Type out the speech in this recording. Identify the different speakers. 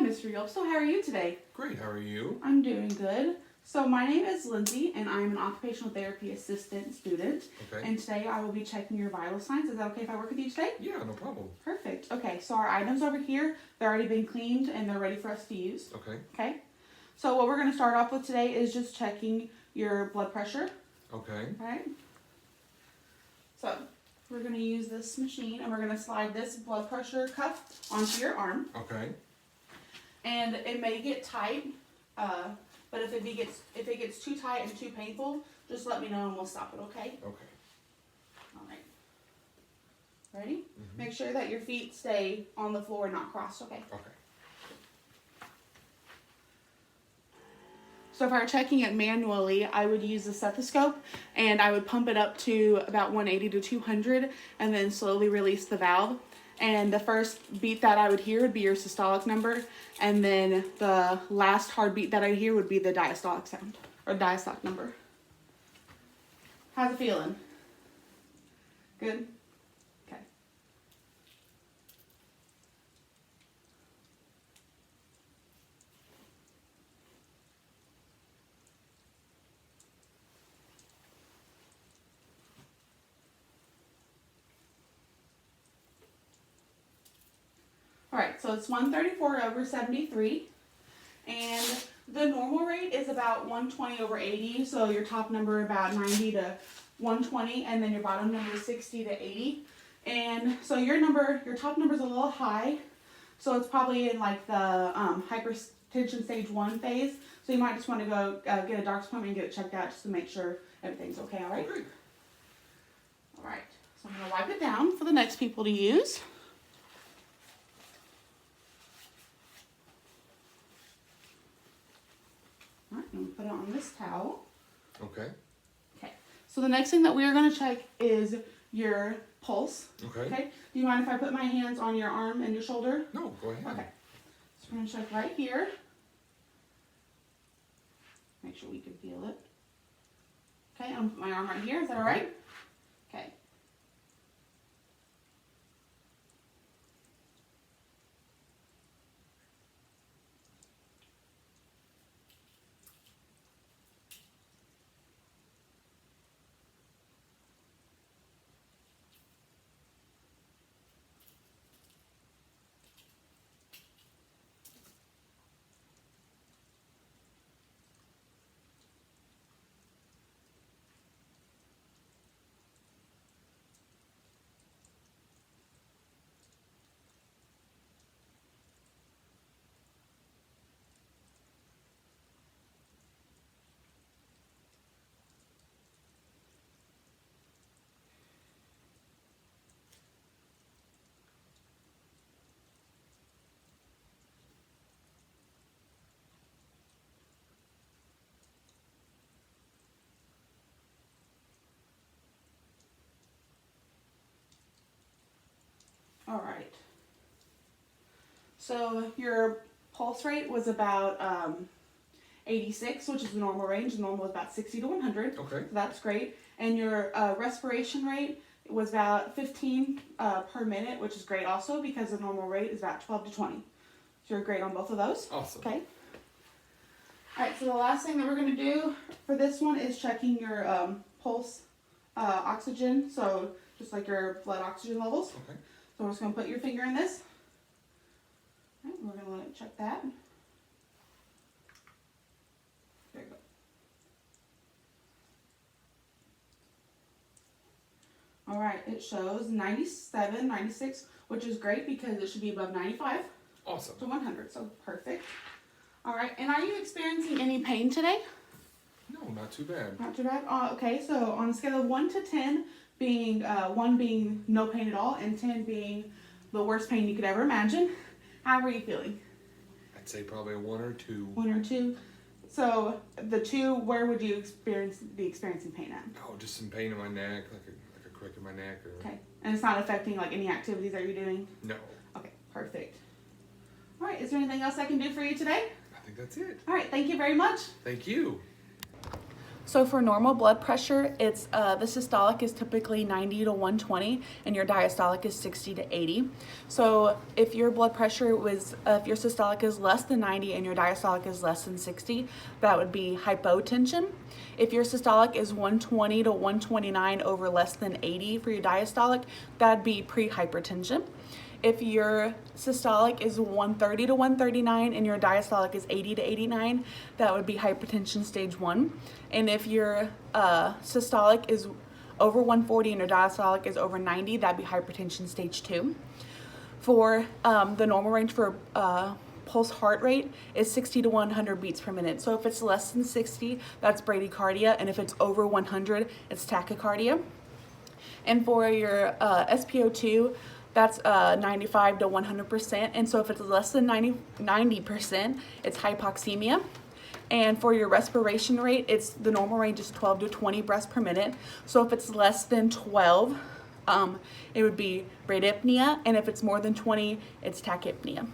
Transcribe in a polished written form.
Speaker 1: Hi, Mr. Yelpso. How are you today?
Speaker 2: Great, how are you?
Speaker 1: I'm doing good. So my name is Lindsay, and I'm an occupational therapy assistant student.
Speaker 2: Okay.
Speaker 1: And today I will be checking your vital signs. Is that okay if I work with you today?
Speaker 2: Yeah, no problem.
Speaker 1: Perfect. Okay, so our items over here, they've already been cleaned and they're ready for us to use.
Speaker 2: Okay.
Speaker 1: Okay. So what we're going to start off with today is just checking your blood pressure.
Speaker 2: Okay.
Speaker 1: All right. So we're going to use this machine and we're going to slide this blood pressure cuff onto your arm.
Speaker 2: Okay.
Speaker 1: And it may get tight, but if it gets too tight and too painful, just let me know and we'll stop it, okay?
Speaker 2: Okay.
Speaker 1: All right. Ready? Make sure that your feet stay on the floor and not crossed, okay?
Speaker 2: Okay.
Speaker 1: So if I were checking it manually, I would use the stethoscope and I would pump it up to about 180 to 200 and then slowly release the valve. And the first beat that I would hear would be your systolic number, and then the last heartbeat that I hear would be the diastolic sound, or diastolic number. How's it feeling? Good? Okay. Alright, so it's 134/73, and the normal rate is about 120/80, so your top number about 90 to 120, and then your bottom number is 60 to 80. And so your top number is a little high, so it's probably in like the hypertension stage 1 phase, so you might just want to go get a doctor's appointment and get it checked out just to make sure everything's okay, alright?
Speaker 2: Okay.
Speaker 1: Alright, so I'm going to wipe it down for the next people to use. Alright, I'm going to put it on this towel.
Speaker 2: Okay.
Speaker 1: Okay, so the next thing that we are going to check is your pulse.
Speaker 2: Okay.
Speaker 1: Okay, do you mind if I put my hands on your arm and your shoulder?
Speaker 2: No, go ahead.
Speaker 1: Okay, so we're going to check right here. Make sure we can feel it. Okay, I'm going to put my arm right here. Is that alright? Okay. All right. So your pulse rate was about 86, which is the normal range. The normal is about 60 to 100.
Speaker 2: Okay.
Speaker 1: So that's great. And your respiration rate was about 15 per minute, which is great also because the normal rate is about 12 to 20. So you're great on both of those.
Speaker 2: Awesome.
Speaker 1: Okay. All right, so the last thing that we're going to do for this one is checking your pulse oxygen. So just like your blood oxygen levels.
Speaker 2: Okay.
Speaker 1: So we're just going to put your finger in this. All right, we're going to let it check that. There you go. All right, it shows 97, 96, which is great because it should be above 95
Speaker 2: Awesome.
Speaker 1: to 100, so perfect. All right, and are you experiencing any pain today?
Speaker 2: No, not too bad.
Speaker 1: Not too bad. Okay, so on a scale of 1 to 10, being 1 being no pain at all and 10 being the worst pain you could ever imagine, how are you feeling?
Speaker 2: I'd say probably a 1 or 2.
Speaker 1: 1 or 2. So the 2, where would you be experiencing pain at?
Speaker 2: Oh, just some pain in my neck, like a crick in my neck. Or...
Speaker 1: Okay, and it's not affecting like any activities that you're doing?
Speaker 2: No.
Speaker 1: Okay, perfect. All right, is there anything else I can do for you today?
Speaker 2: I think that's it.
Speaker 1: All right, thank you very much.
Speaker 2: Thank you.
Speaker 1: So for normal blood pressure, it's the systolic is typically 90 to 120, and your diastolic is 60 to 80. So if your blood pressure was, if your systolic is less than 90 and your diastolic is less than 60, that would be hypotension. If your systolic is 120 to 129 over less than 80 for your diastolic, that'd be pre-hypertension. If your systolic is 130 to 139 and your diastolic is 80 to 89, that would be hypertension stage 1. And if your systolic is over 140 and your diastolic is over 90, that'd be hypertension stage 2. For the normal range for pulse heart rate is 60 to 100 beats per minute. So if it's less than 60, that's bradycardia, and if it's over 100, it's tachycardia. And for your SpO2, that's 95 to 100%. And so if it's less than 90%, it's hypoxemia. And for your respiration rate, it's the normal range is 12 to 20 breaths per minute. So if it's less than 12, it would be bradypnea. And if it's more than 20, it's tachypnea.